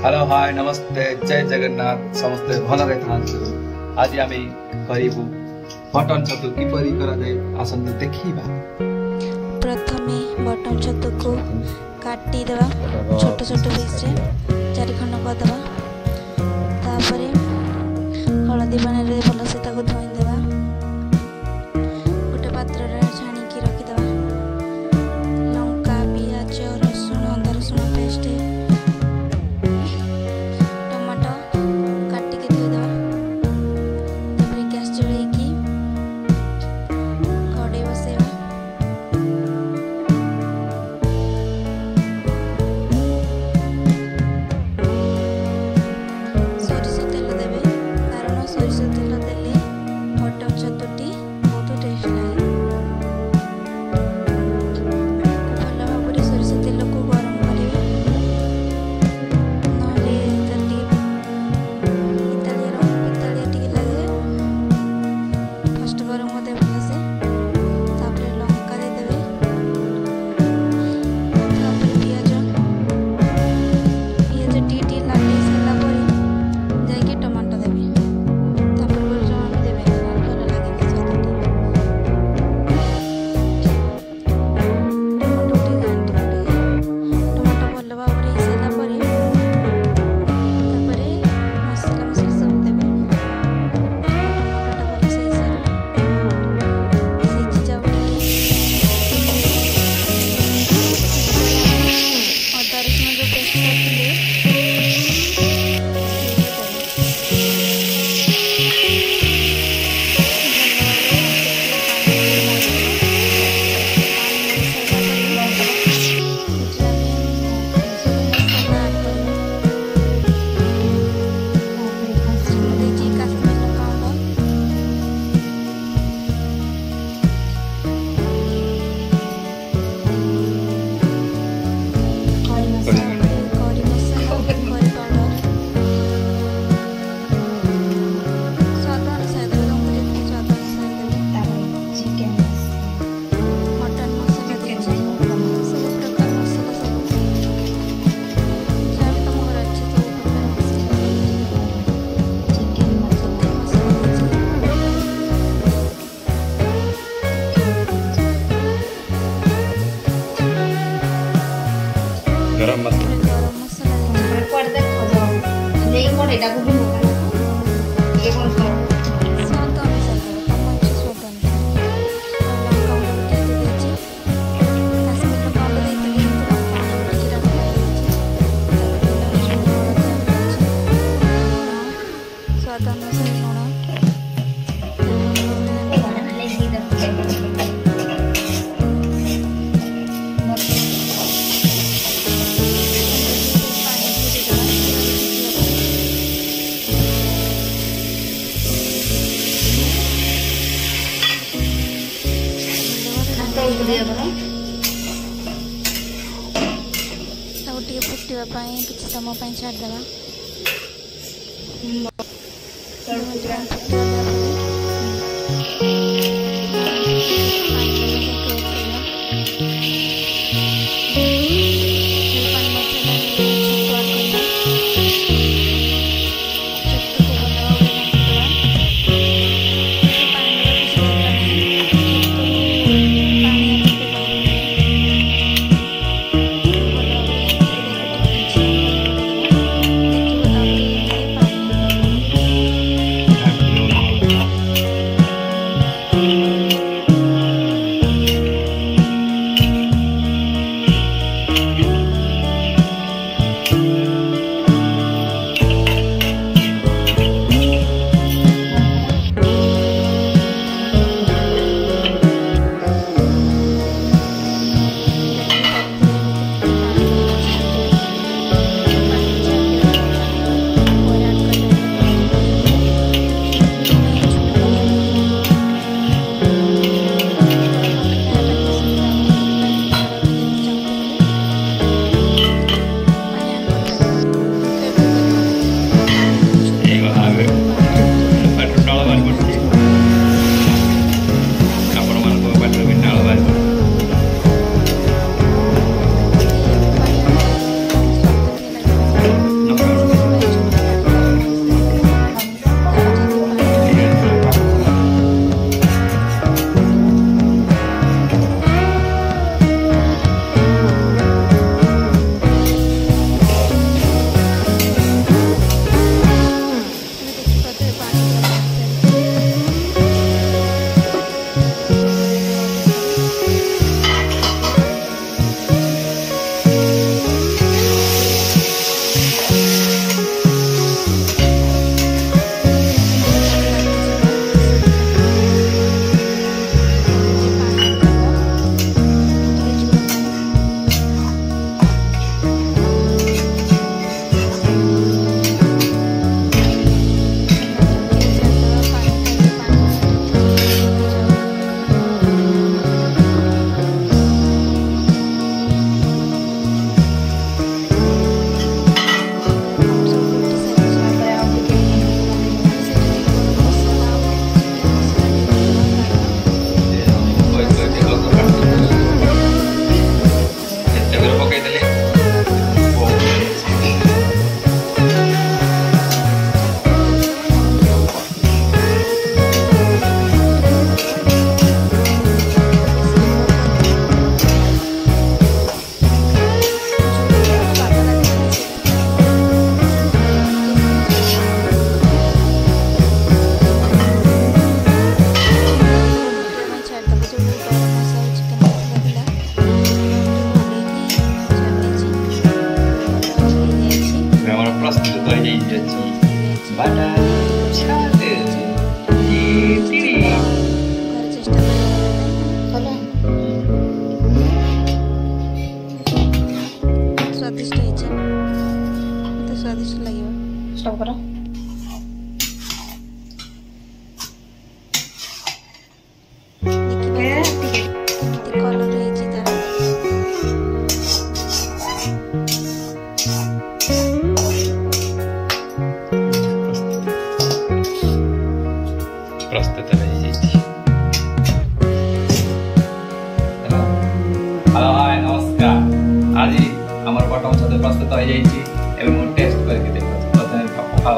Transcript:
Hello hi नमस्ते जय जगन्नाथ समस्ते भलरे थांतु आज आम करू बटन छतु किपरि कराए आसନ୍ତୁ देखिबा। प्रथमे बटन छतु को काटी देवा छोट छोट पीस रे 4 खंड कर देवा। तापरे हळदी पानी रे भल से ताको धोई देवा। गोटे पात्र रे छाणी की रखी देवा। लंका प्याज रसुन अदा रसुन पेस्ट टमाटो काटी के धोई देवा। तापरे गैस जलाई की कढ़ाई बसेवा। सोरिष तेल देवे कारण सोरिष तेल देले बटन छतुटी बहुत टेस्ट लागे। भल भाव सोरिष तेल को गरम करेंगे नहले पितालिया टी लगे फर्स्ट गरम करदे भल से। तापर लंका देदेवे। तापर पियाज टी लागे सारा पर जाके टमाटो देवे। तापर जमा भी देवे भल लगे छतुटी। टमाटो टी घांटी टमाटो भल भाव सारा पर तापर मसला मसला सब देवे। टमाटोटा भल से सिझी जाऊ अदा रसुन जो पेस्ट करथिले करी मसाला करी पाउडर स्वाद अनुसार देवे। तुमको स्वाद अनुसार देवे। मटन मसाला देवे। सब प्रकार मसाला सब जहाँ भी तुम घर अच्छे सब प्रकार गरम मसाला गरम मसाला देवे। स्वाद अनुसार देवे। तम अच्छे स्वाद अनुसार लंका गुंड टी देछि। काश्मीर लंका गुंड देते लंका गुंड टी स्वाद अनुसार फुटवा किसी समय छाड़ देवा। ବାଟା ଛାଡେ ଟିରି ଘରେ ଚେଷ୍ଟା କରିବା ସ୍ୱାଦିଷ୍ଟ ହେଇଛି ମତେ ସ୍ୱାଦିଷ୍ଟ ଲାଗିବ ଷ୍ଟପ୍ କର। ଦେଖିବା କେମିତି କଲର୍ ହେଇଛି ତାର ପ୍ରସ୍ତୁତ ହେଇଯାଇଛି। ହ୍ୟାଲୋ ହାଏ ନମସ୍କାର। ଆଜି ଆମର ବଟମ ଛତୁ ପ୍ରସ୍ତୁତ ହେଇଯାଇଛି। ଏବେ ମୁଁ ଟେଷ୍ଟ କରିକି ଦେଖୁଛି। ପ୍ରଥମେ ପଖାଳ